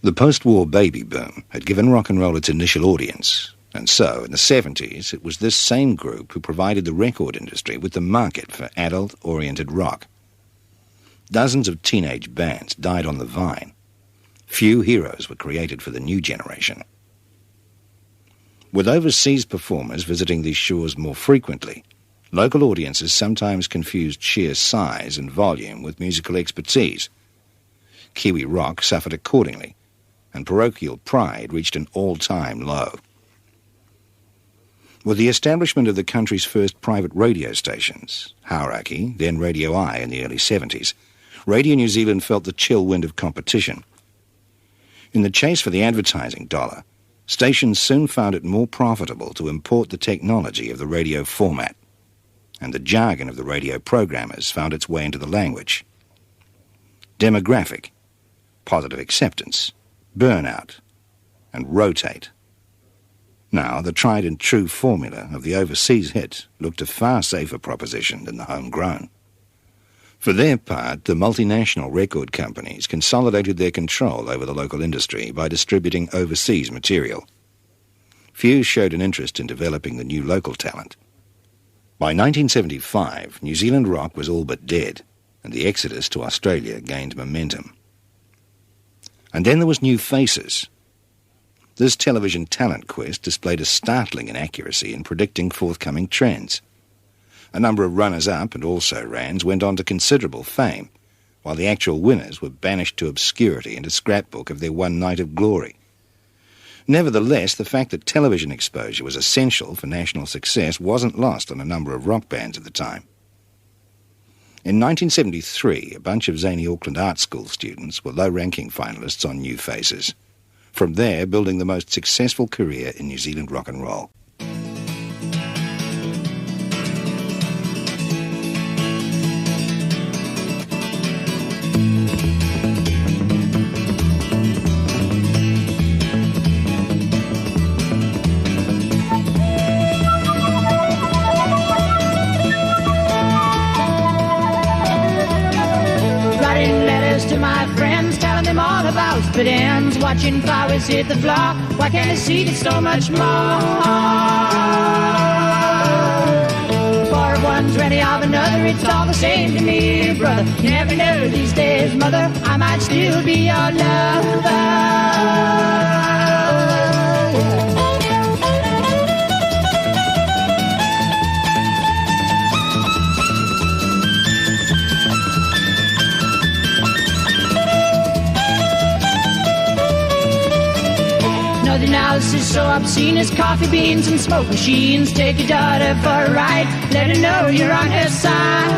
The post-war baby boom had given rock and roll its initial audience, and so, in the 70s, it was this same group who provided the record industry with the market for adult-oriented rock. Dozens of teenage bands died on the vine. Few heroes were created for the new generation. With overseas performers visiting these shores more frequently, local audiences sometimes confused sheer size and volume with musical expertise. Kiwi rock suffered accordingly, and parochial pride reached an all-time low. With the establishment of the country's first private radio stations, Hauraki, then Radio I in the early 70s, Radio New Zealand felt the chill wind of competition. In the chase for the advertising dollar, stations soon found it more profitable to import the technology of the radio format, and the jargon of the radio programmers found its way into the language. Demographic, positive acceptance, burnout, and rotate. Now, the tried-and-true formula of the overseas hit looked a far safer proposition than the homegrown. For their part, the multinational record companies consolidated their control over the local industry by distributing overseas material. Few showed an interest in developing the new local talent. By 1975, New Zealand rock was all but dead, and the exodus to Australia gained momentum. And then there was New Faces. This television talent quest displayed a startling inaccuracy in predicting forthcoming trends. A number of runners-up and also-rans went on to considerable fame, while the actual winners were banished to obscurity and a scrapbook of their one night of glory. Nevertheless, the fact that television exposure was essential for national success wasn't lost on a number of rock bands at the time. In 1973, a bunch of zany Auckland Art School students were low-ranking finalists on New Faces, from there building the most successful career in New Zealand rock and roll. Split ends, watching flowers hit the floor. Why can't I see it so much more? For one's ready of another, it's all the same to me, brother. You never know these days, mother, I might still be your lover. Nothing else is so obscene as coffee beans and smoke machines. Take your daughter for a ride, let her know you're on her side.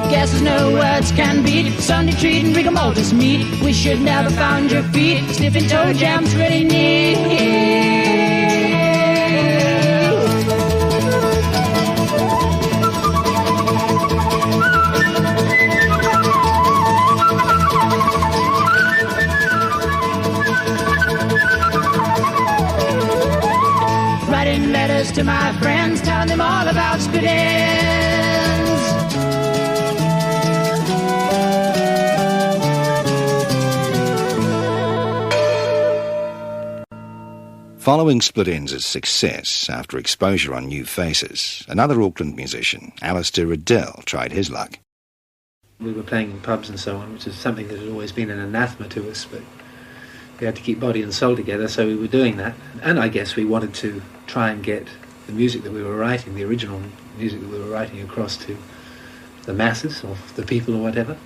Guess there's no words can beat Sunday treat and rigor mortis meat. We should never found your feet sniffing toe jams really neat. To my friends, tell them all about split ends. Following Split Ends' success after exposure on New Faces, another Auckland musician, Alistair Riddell, tried his luck. We were playing in pubs and so on, which is something that had always been an anathema to us, but we had to keep body and soul together, so we were doing that. And I guess we wanted to try and get the music that we were writing, the original music that we were writing, across to the masses or the people or whatever.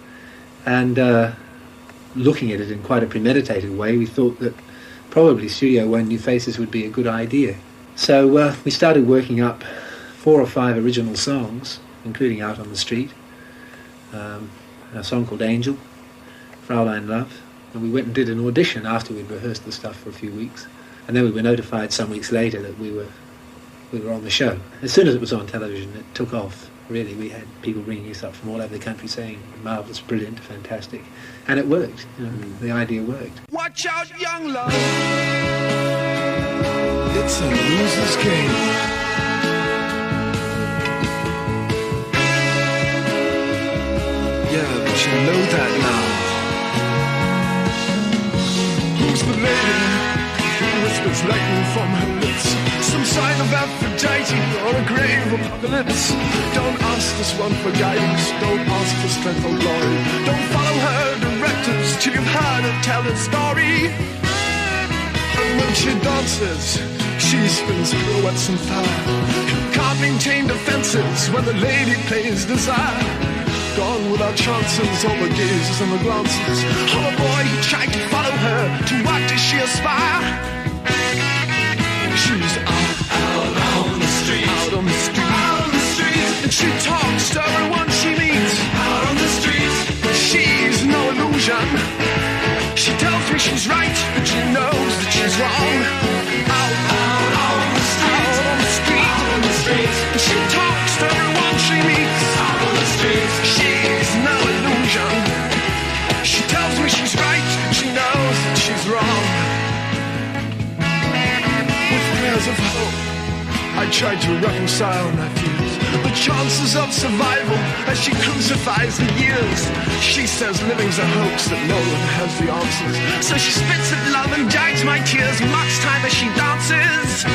And looking at it in quite a premeditated way, we thought that probably Studio One New Faces would be a good idea. So we started working up 4 or 5 original songs, including Out on the Street, a song called Angel, Fraulein Love, and we went and did an audition after we'd rehearsed the stuff for a few weeks. And then we were notified some weeks later that we were on the show. As soon as it was on television, it took off. Really, we had people ringing us up from all over the country saying, marvellous, brilliant, fantastic. And it worked. You know, the idea worked. Watch out, young love. It's a loser's game. Yeah, but you know that now. the lady who whispers lightning from her lips. Some sign of Aphrodite or a grave apocalypse. Don't ask this one for guidance, don't ask for strength or glory. Don't follow her directives till you've heard her tell her story. And when she dances, she spins pirouettes and fire. Can't maintain defenses when the lady plays desire. Gone without chances, all the gazes and the glances of a boy who tried to follow her. To what does she aspire? She's out on the street, out on the street, out on the street. And she talks to everyone she meets out on the street. She's no illusion. She tells me she's right, but she knows that she's wrong. Out on the street, out on the street, out on the street. And she talks to everyone she meets out on the street. She's no illusion. She tells me she's right, but she knows that she's wrong. With prayers of hope, I tried to reconcile my fears. The chances of survival as she crucifies the years. She says living's a hoax, that no one has the answers. So she spits at love and dries my tears, much time as she dances.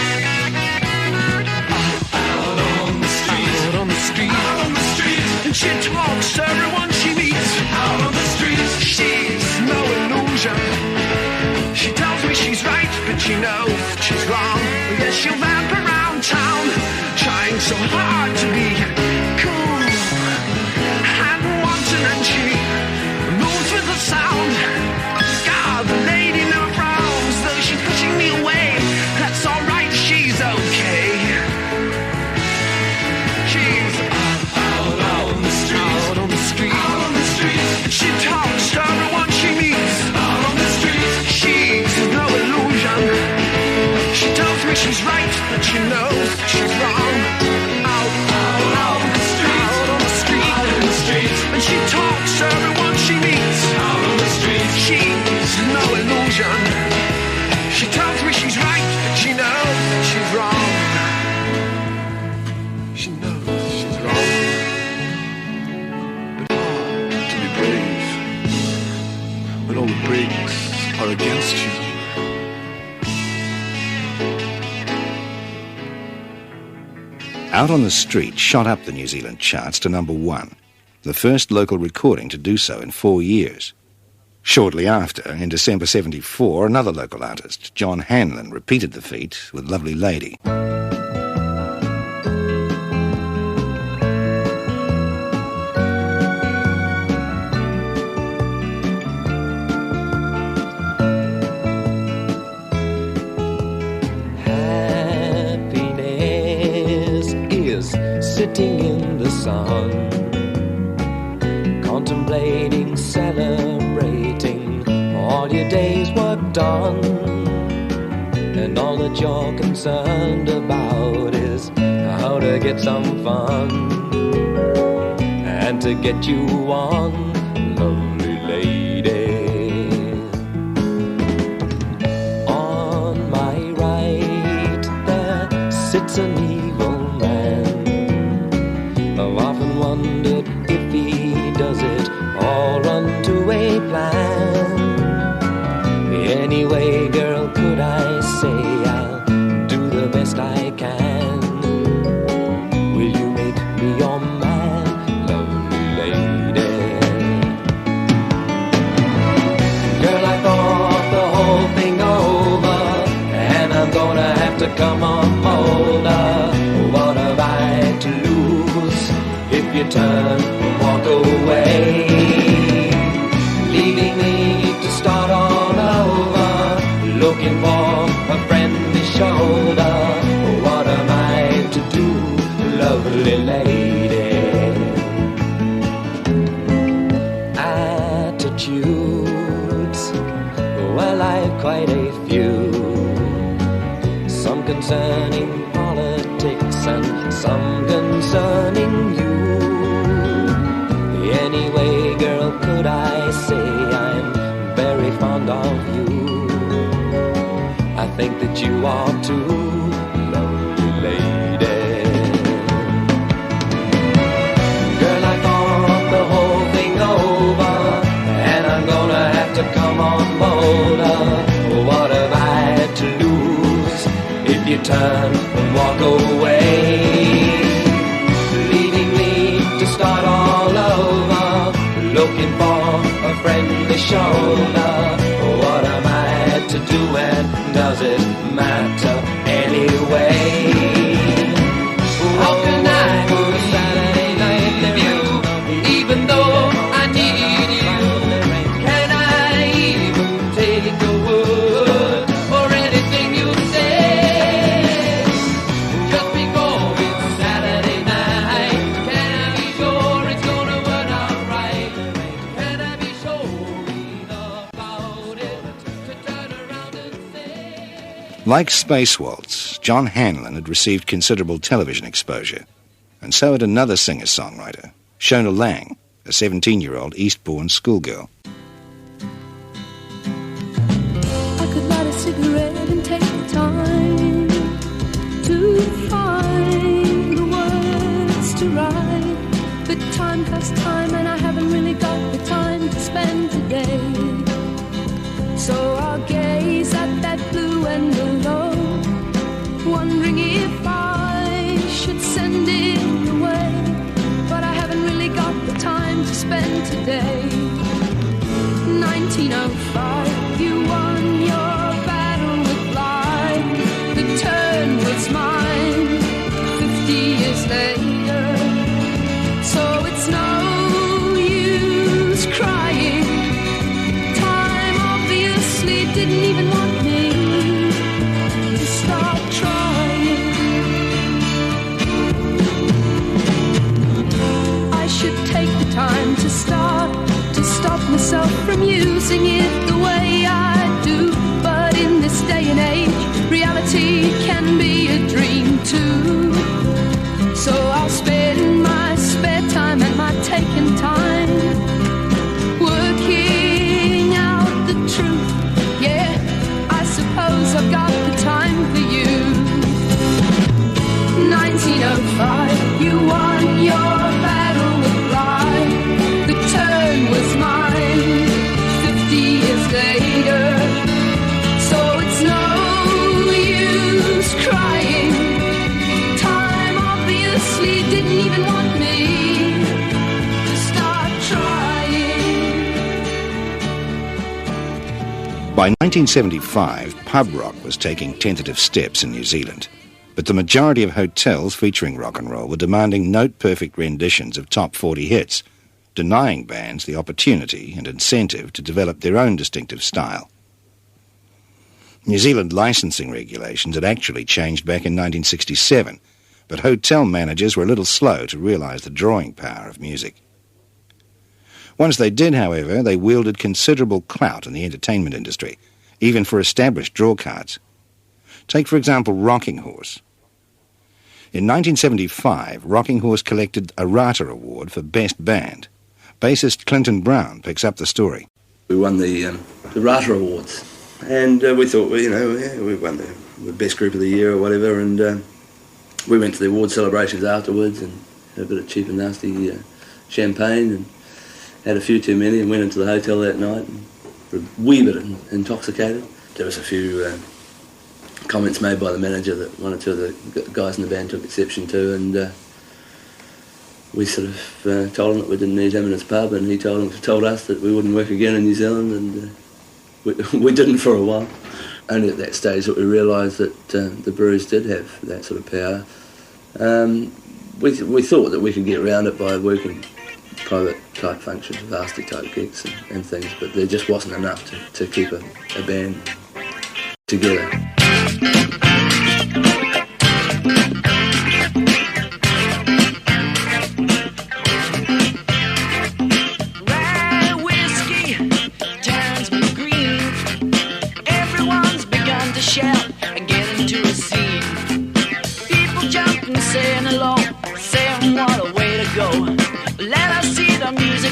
Out on the street, out on the street, out on the street. And she talks to everyone she meets out on the street. She's no illusion. She tells me she's right, but she knows she's wrong. Yes, she'll vamp around town, trying so hard to be cool and wanton, and she moves with the sound. God, the lady never frowns, though she's pushing me away. That's alright, she's okay. She's out on the street, out on the street, out on the street. She talks to everyone she meets out on the street. She's no illusion. She tells me she's right, but she knows she's wrong. Out on the street, out on the street, out on the street. And she talks to everyone she meets out on the street. She's no illusion. She tells me she's right, but she knows she's wrong. She knows she's wrong. But hard to be brave when all the bricks are against you. Out on the Street shot up the New Zealand charts to number 1, the first local recording to do so in 4 years. Shortly after, in December 74, another local artist, John Hanlon, repeated the feat with Lovely Lady. Sitting in the sun, contemplating, celebrating all your day's work done, and all that you're concerned about is how to get some fun, and to get you one lovely lady. On my right there sits an evil man. I've often wondered if he does it all unto a plan. Anyway, girl, could I say I'll do the best I can? Will you make me your man, lovely lady? Girl, I thought the whole thing over, and I'm gonna have to come on older. What have I to lose if you turn and walk away, leaving me to start all over, looking for a friendly shoulder? What am I to do, lovely lady? Attitudes, well, I've quite a few, some concerning politics and some concerning you. Anyway, girl, could I say I'm very fond of you? I think that you are too, lovely lady. Girl, I thought the whole thing over, and I'm gonna have to come on bolder. turn and walk away, leaving me to start all over, looking for a friendly shoulder. What am I to do, and does it matter anyway? How can I leave you, even though I need you? Can I even take a word or anything you say? Just because it's Saturday night, can I be sure it's gonna work out right? Can I be sure about it to turn around and say? Like Space Waltz, John Hanlon had received considerable television exposure, and so had another singer-songwriter, Shona Lang, a 17-year-old Eastbourne schoolgirl. I could light a cigarette and take the time to find the words to write. But time past time and I haven't really got the time to spend today. So I'll gaze at that blue envelope, wondering if I should send it away. But I haven't really got the time to spend today. 1905, you won your battle with life. The turn was mine 50 years later. So it's no use crying. Time obviously didn't even want me to start trying. I should take the time to stop myself from using it the way I do. But in this day and age, reality can be a dream too. So I'll spend my spare time and my taken time working out the truth. Yeah, I suppose I've got the time for you. 1905, you won your battle with life. The turn was mine 50 years later. So it's no use crying. Time obviously didn't even want me to start trying. By 1975, pub rock was taking tentative steps in New Zealand, but the majority of hotels featuring rock and roll were demanding note-perfect renditions of top 40 hits, denying bands the opportunity and incentive to develop their own distinctive style. New Zealand licensing regulations had actually changed back in 1967, but hotel managers were a little slow to realise the drawing power of music. Once they did, however, they wielded considerable clout in the entertainment industry, even for established drawcards. Take, for example, Rocking Horse. In 1975, Rocking Horse collected a Rata Award for Best Band. Bassist Clinton Brown picks up the story. We won the Rata Awards, and we thought, we won the Best Group of the Year or whatever, and we went to the award celebrations afterwards and had a bit of cheap and nasty champagne and had a few too many and went into the hotel that night and were a wee bit intoxicated. There was a few comments made by the manager that one or two of the guys in the band took exception to, and we sort of told him that we didn't need him in his pub, and he told us that we wouldn't work again in New Zealand, and we didn't for a while. Only at that stage that we realised that the breweries did have that sort of power. We thought that we could get around it by working private type functions, varsity type gigs and things, but there just wasn't enough to keep a band together.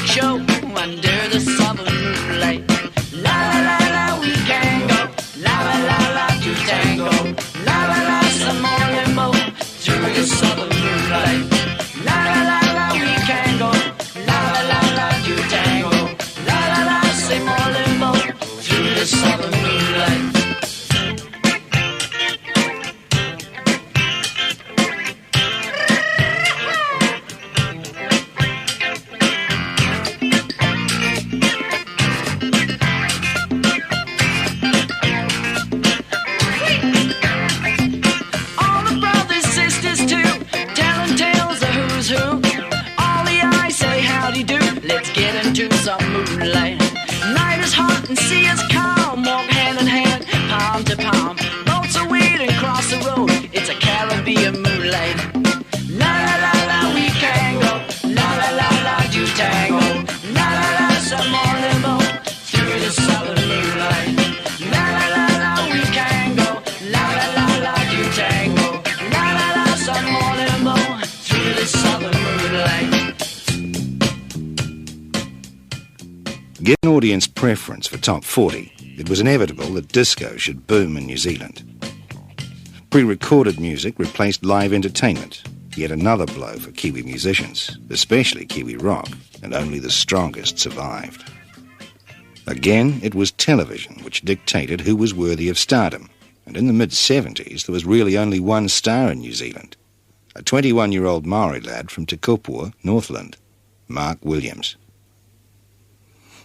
Show under the summer moonlight. La la la la, we can go. La la la la, to tango. La la la, some more limbo through the summer moonlight. La la la la, we can go. La la la la, to tango. La la la, some more limbo through the summer moonlight. get into some moonlight. Night is hot and sea is calm. Walk hand in hand, palm to palm. Boats are waiting across the road. It's a Caribbean moonlight. La la la la, we can go. La la la la, do tango. La la la, some morning boat through the southern moonlight. La la la la, we can go. La la la la, do tango. La la la, some morning boat through the southern moonlight. Given audience preference for top 40, it was inevitable that disco should boom in New Zealand. Pre-recorded music replaced live entertainment, yet another blow for Kiwi musicians, especially Kiwi rock, and only the strongest survived. Again, it was television which dictated who was worthy of stardom, and in the mid-70s there was really only one star in New Zealand, a 21-year-old Maori lad from Te Kupua, Northland, Mark Williams.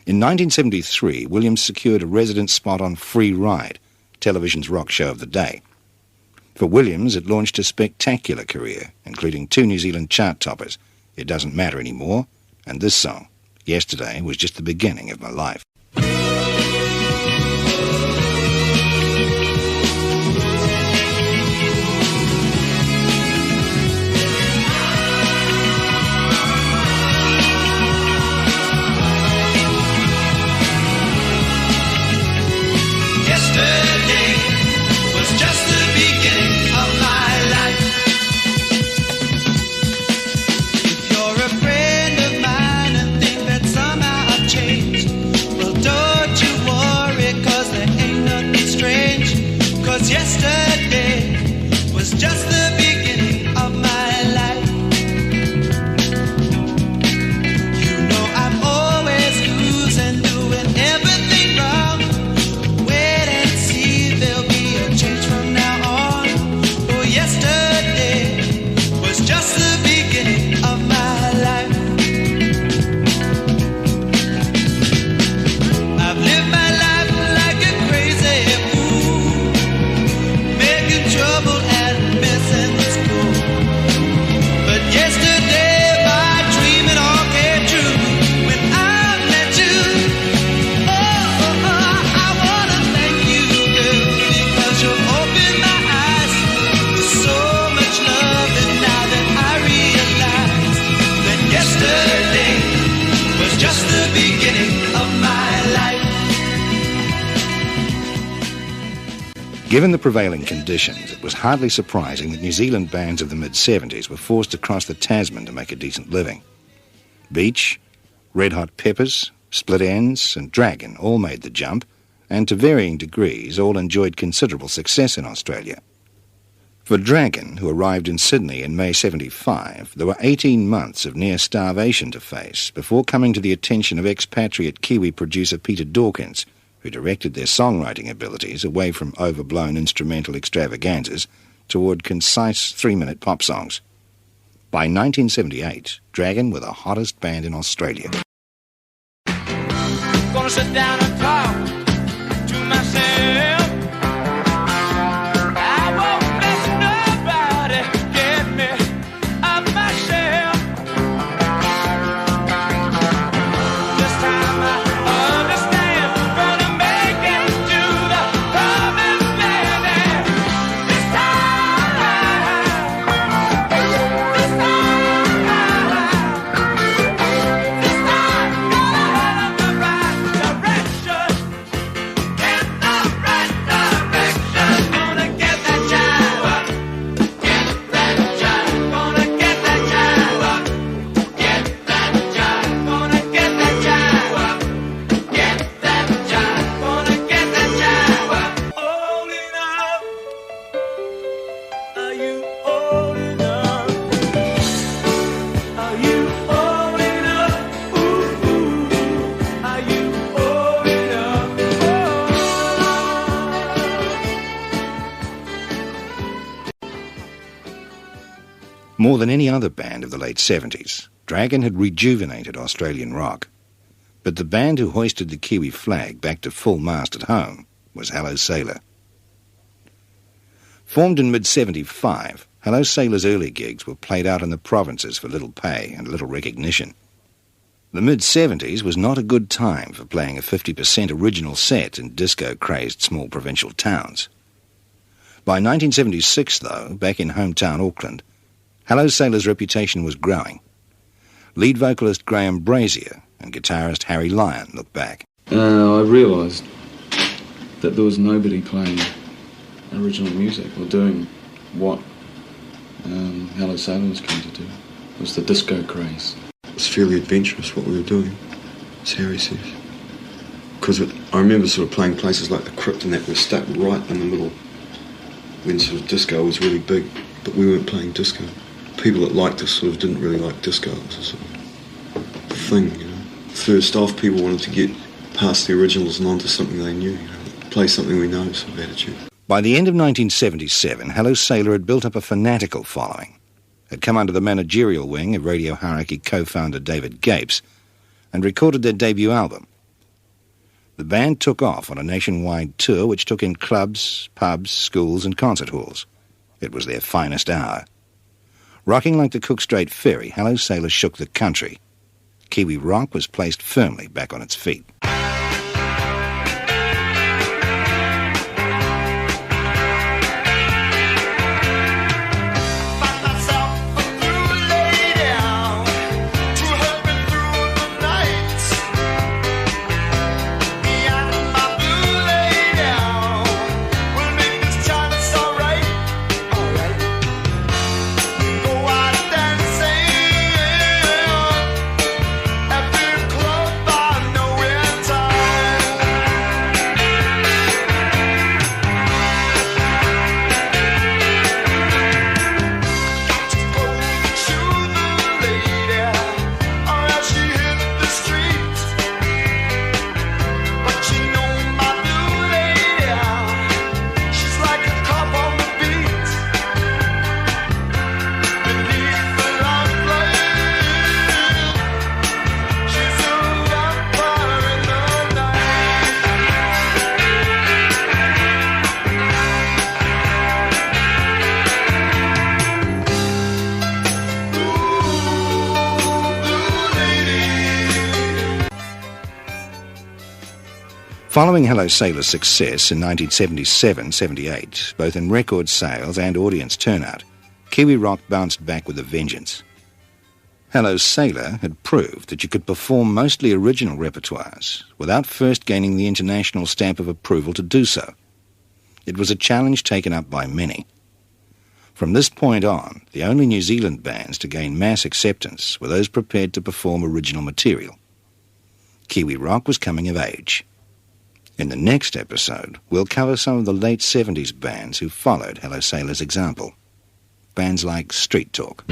In 1973, Williams secured a resident spot on Free Ride, television's rock show of the day. For Williams, it launched a spectacular career, including 2 New Zealand chart toppers, It Doesn't Matter Anymore, and this song, Yesterday Was Just the Beginning of My Life. Yesterday was just the beginning of my life. You know I'm always losing, doing everything wrong. Wait and see, there'll be a change from now on. Oh, yesterday was just the beginning of my life. I've lived my life like a crazy fool, trouble and missing school. But yesterday my dream it all came true when I met you. Oh, I wanna thank you, girl, because you opened my eyes to so much love. And now that I realize that yesterday was just the beginning of my life. Given the prevailing conditions, it was hardly surprising that New Zealand bands of the mid-70s were forced to cross the Tasman to make a decent living. Beach, Red Hot Peppers, Split Enz and Dragon all made the jump, and to varying degrees all enjoyed considerable success in Australia. For Dragon, who arrived in Sydney in May 75, there were 18 months of near starvation to face before coming to the attention of expatriate Kiwi producer Peter Dawkins, who directed their songwriting abilities away from overblown instrumental extravaganzas toward concise 3-minute pop songs. By 1978, Dragon were the hottest band in Australia. Gonna sit down and talk to myself. I won't let nobody get me up myself. This time I understand, gonna make it to the promised land. This time, gonna head in the right direction. In the right direction. Gonna get that jive up. Get that jive. Gonna get that jive up. Get that jive. Gonna get that jive up. Get that jive. Gonna get that jive up. Old enough. Are you old enough? Are you old enough? Ooh, ooh. Are you old enough? More than any other band of the late 70s, Dragon had rejuvenated Australian rock. But the band who hoisted the Kiwi flag back to full mast at home was Hello Sailor. Formed in mid-75, Hello Sailor's early gigs were played out in the provinces for little pay and little recognition. The mid-70s was not a good time for playing a 50% original set in disco-crazed small provincial towns. By 1976, though, back in hometown Auckland, Hello Sailor's reputation was growing. Lead vocalist Graham Brazier and guitarist Harry Lyon looked back. I realised that there was nobody playing original music or doing what Hello Sailor was going to do. It was the disco craze. It was fairly adventurous what we were doing, as Harry says. Because I remember sort of playing places like the Crypt and that were stuck right in the middle when sort of disco was really big, but we weren't playing disco. People that liked us sort of didn't really like disco. It was a sort of thing, you know. First off, people wanted to get past the originals and onto something they knew, you know, play something we know sort of attitude. By the end of 1977, Hello Sailor had built up a fanatical following, had come under the managerial wing of Radio Hierarchy co-founder David Gapes, and recorded their debut album. The band took off on a nationwide tour which took in clubs, pubs, schools and concert halls. It was their finest hour. Rocking like the Cook Strait Ferry, Hello Sailor shook the country. Kiwi rock was placed firmly back on its feet. Following Hello Sailor's success in 1977-78, both in record sales and audience turnout, Kiwi rock bounced back with a vengeance. Hello Sailor had proved that you could perform mostly original repertoires without first gaining the international stamp of approval to do so. It was a challenge taken up by many. From this point on, the only New Zealand bands to gain mass acceptance were those prepared to perform original material. Kiwi rock was coming of age. In the next episode, we'll cover some of the late 70s bands who followed Hello Sailor's example. Bands like Street Talk.